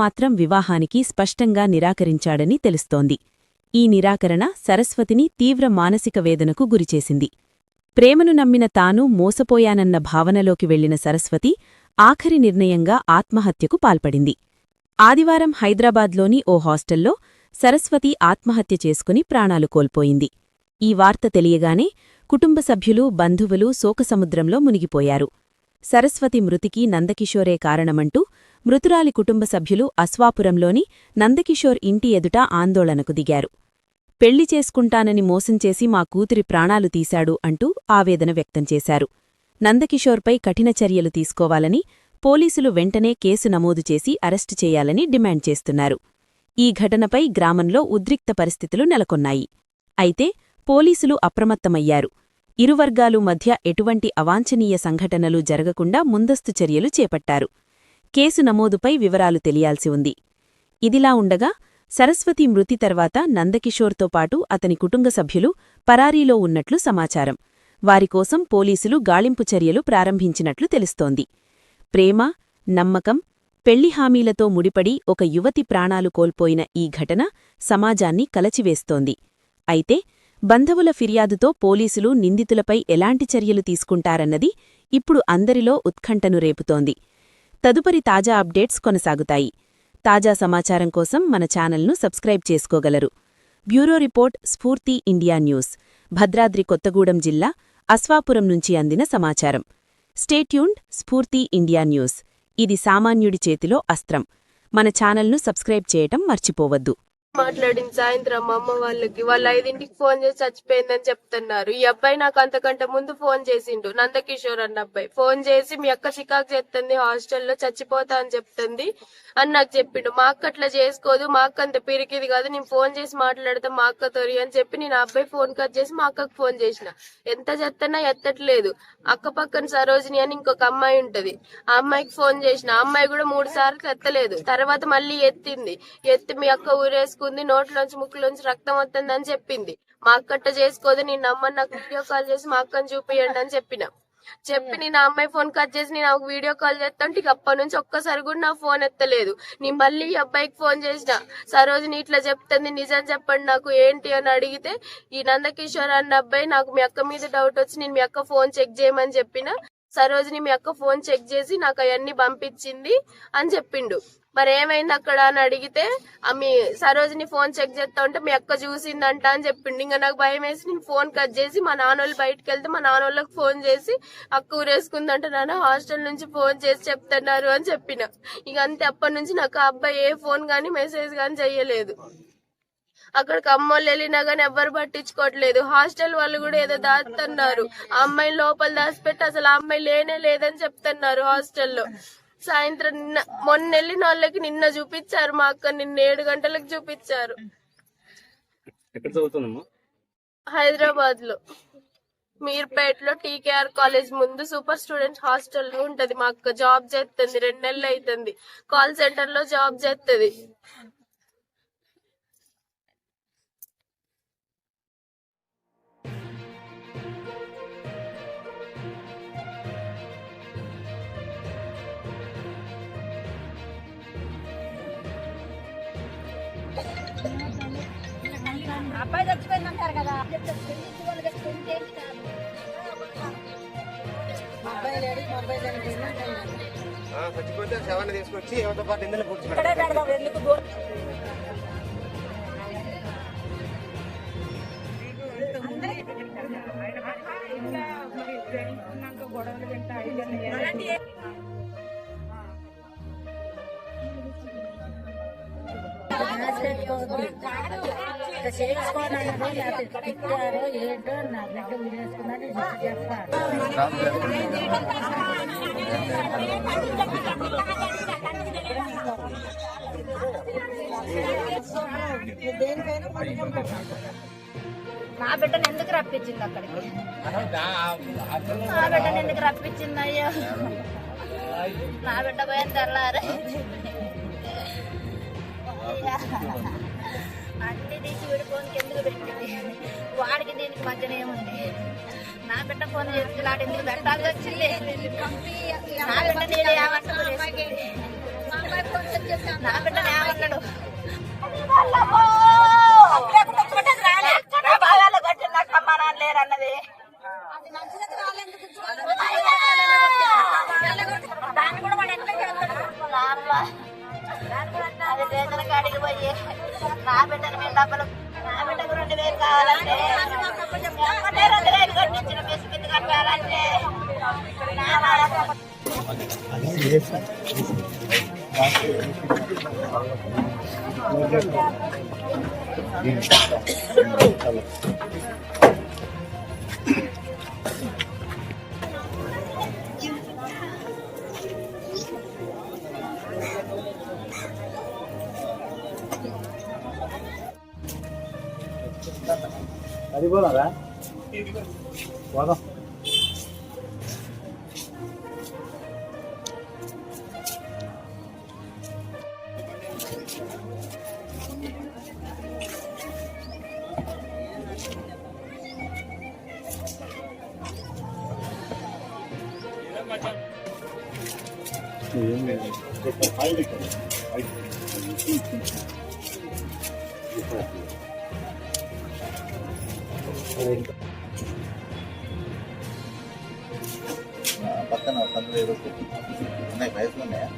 మాత్రం వివాహానికి స్పష్టంగా నిరాకరించాడని తెలుస్తోంది. ఈ నిరాకరణ సరస్వతిని తీవ్ర మానసిక వేదనకు గురిచేసింది. ప్రేమను నమ్మిన తాను మోసపోయానన్న భావనలోకి వెళ్లిన సరస్వతి ఆఖరి నిర్ణయంగా ఆత్మహత్యకు పాల్పడింది. ఆదివారం హైదరాబాద్లోని ఓ హాస్టల్లో సరస్వతి ఆత్మహత్య చేసుకుని ప్రాణాలు కోల్పోయింది. ఈ వార్త తెలియగానే కుటుంబ సభ్యులు, బంధువులు శోకసముద్రంలో మునిగిపోయారు. సరస్వతి మృతికి నందకిషోరే కారణమంటూ మృతురాలి కుటుంబ సభ్యులు అస్వాపురంలోని నందకిషోర్ ఇంటి ఎదుట ఆందోళనకు దిగారు. పెళ్లి చేసుకుంటానని మోసంచేసి మా కూతురి ప్రాణాలు తీశాడు అంటూ ఆవేదన వ్యక్తం చేశారు. నందకిషోర్పై కఠిన చర్యలు తీసుకోవాలని, పోలీసులు వెంటనే కేసు నమోదు చేసి అరెస్టు చేయాలని డిమాండ్ చేస్తున్నారు. ఈ ఘటనపై గ్రామంలో ఉద్రిక్త పరిస్థితులు నెలకొన్నాయి. అయితే పోలీసులు అప్రమత్తమయ్యారు. ఇరువర్గాలు మధ్య ఎటువంటి అవాంఛనీయ సంఘటనలు జరగకుండా ముందస్తు చర్యలు చేపట్టారు. కేసు నమోదుపై వివరాలు తెలియాల్సి ఉంది. ఇదిలా ఉండగా సరస్వతి మృతి తర్వాత నందకిషోర్తో పాటు అతని కుటుంబ సభ్యులు పరారీలో ఉన్నట్లు సమాచారం. వారికోసం పోలీసులు గాలింపు చర్యలు ప్రారంభించినట్లు తెలుస్తోంది. ప్రేమ, నమ్మకం, పెళ్లి హామీలతో ముడిపడి ఒక యువతి ప్రాణాలు కోల్పోయిన ఈ ఘటన సమాజాన్ని కలచివేస్తోంది. అయితే బంధువుల ఫిర్యాదుతో పోలీసులు నిందితులపై ఎలాంటి చర్యలు తీసుకుంటారన్నది ఇప్పుడు అందరిలో ఉత్కంఠను రేపుతోంది. తదుపరి తాజా అప్డేట్స్ కొనసాగుతాయి. తాజా సమాచారం కోసం మన ఛానల్ను సబ్స్క్రైబ్ చేసుకోగలరు. బ్యూరో రిపోర్ట్, స్ఫూర్తి ఇండియా న్యూస్, భద్రాద్రి కొత్తగూడెం జిల్లా అస్వాపురం నుంచి అందిన సమాచారం. స్టే ట్యూన్డ్, స్ఫూర్తి ఇండియా న్యూస్. ఇది సామాన్యుడి చేతిలో అస్త్రం. మన ఛానల్ను సబ్స్క్రైబ్ చేయటం మర్చిపోవద్దు. మాట్లాడింది సాయంత్రం మా అమ్మ వాళ్ళకి. వాళ్ళు 5ంటికి ఫోన్ చేసి చచ్చిపోయిందని చెప్తున్నారు. ఈ అబ్బాయి నాకు అంతకంటే ముందు ఫోన్ చేసిండు, నందకిషోర్ అన్న అబ్బాయి. ఫోన్ చేసి మీ అక్క చికాకు చేస్తుంది, హాస్టల్లో చచ్చిపోతా అని చెప్తుంది అని నాకు చెప్పిండు. మా అక్క అట్లా చేసుకోదు, మా అక్క అంత పిరికిది కాదు, నేను ఫోన్ చేసి మాట్లాడతా మా అక్కతోరి అని చెప్పి నేను అబ్బాయి ఫోన్ కట్ చేసి మా అక్కకు ఫోన్ చేసిన. ఎంత చెత్తన్నా ఎత్తట్లేదు. అక్క పక్కన సరోజిని అని ఇంకొక అమ్మాయి ఉంటది, ఆ అమ్మాయికి ఫోన్ చేసిన. ఆ అమ్మాయి కూడా 3 సార్లు ఎత్తలేదు. తర్వాత మళ్ళీ ఎత్తింది. ఎత్తి మీ అక్క ఊరేసుకుంది, నోట్లోంచి ముక్కులోంచి రక్తం వస్తుందని చెప్పింది. మా అక్కట్ట చేసుకోదు, నేను నమ్మని, నాకు వీడియో కాల్ చేసి మా అక్కని చూపియండి అని చెప్పి నేను ఆ అమ్మాయి ఫోన్ కట్ చేసి నేను ఒక వీడియో కాల్ చేస్తాంటే ఇక అప్పటి నుంచి ఒక్కసారి కూడా నా ఫోన్ ఎత్తలేదు. నేను మళ్ళీ ఈ అబ్బాయికి ఫోన్ చేసిన, సరోజిని ఇట్లా చెప్తుంది, నిజం చెప్పండి నాకు ఏంటి అని అడిగితే, ఈ నందకిషోర్ అన్న అబ్బాయి నాకు మీ అక్క మీద డౌట్ వచ్చి నేను మీ అక్క ఫోన్ చెక్ చేయమని చెప్పిన. సరోజిని మీ అక్క ఫోన్ చెక్ చేసి నాకు అవన్నీ పంపించింది అని చెప్పిండు. మరి ఏమైంది అక్కడ అని అడిగితే, మీ సరోజిని ఫోన్ చెక్ చేస్తా ఉంటే మీ అక్క చూసిందంట అని చెప్పిండు. ఇంకా నాకు భయం వేసి నేను ఫోన్ కట్ చేసి మా నాన్నోళ్ళు బయటకు వెళ్తే మా నాన్నోళ్ళకి ఫోన్ చేసి అక్క ఊరేసుకుందంట, నాన్న హాస్టల్ నుంచి ఫోన్ చేసి చెప్తున్నారు అని చెప్పిన. ఇక అంతే. అప్పటి నుంచి నాకు ఆ అబ్బాయి ఏ ఫోన్ గానీ మెసేజ్ గానీ చెయ్యలేదు. అక్కడికి అమ్మోళ్ళు వెళ్ళినా గానీ ఎవ్వరు పట్టించుకోవట్లేదు. హాస్టల్ వాళ్ళు కూడా ఏదో దాస్తున్నారు, ఆ అమ్మాయిని లోపల దాచిపెట్టి అసలు ఆ అమ్మాయి లేనే లేదని చెప్తున్నారు హాస్టల్లో. సాయంత్రం మొన్న వెళ్ళిన వాళ్ళకి నిన్న చూపించారు, మా అక్క నిన్న 7 గంటలకు చూపించారు. హైదరాబాద్ లో మీర్పేటలో TKR కాలేజ్ ముందు సూపర్ స్టూడెంట్ హాస్టల్ లో ఉంటది. మా అక్క జాబ్ చేస్తుంది, 2 నెలలు అవుతుంది. కాల్ సెంటర్ లో జాబ్ చేస్తుంది. అబ్బాయి చచ్చిపోయిందంటారు కదా, చచ్చిపోతే శవాన్ని తీసుకొచ్చి ఎవరితో పాటు ఇందులో కూర్చోబెడతాం. ఎందుకు గొడవలు పెట్టా చేసుకోవాలన్నది లేకపోతే తిట్టారో ఏంటో నా బిడ్డ ఊరేసుకుందని చెప్తారు. నా బిడ్డను ఎందుకు రప్పించింది అక్కడికి? నా బిడ్డను ఎందుకు రప్పించింది? అయ్యో, నా బిడ్డ పోయిన తెల్లారు అన్ని తీసి విడిపోనికి ఎందుకు పెట్టింది? వాడికి దీనికి మధ్యన ఏముంది? నా బిడ్డ ఫోన్ చేసి లాంటి ఎందుకు పెట్టాల్సి వచ్చింది? నా బిడ్డ నేను ఏమంటారు నా బిడ్డను ఏమన్నాడు లేరన్నది అది రేషన్ కాడికి పోయి నా బిడ్డను మేము డబ్బులు నా బిడ్డకు 2000 కావాలంటే 2000 కట్టించిన బిస్కెట్ కట్టాలంటే అది పోదా పోదాం. పక్కన 15 ఉన్నాయి వయసులు ఉన్నాయా?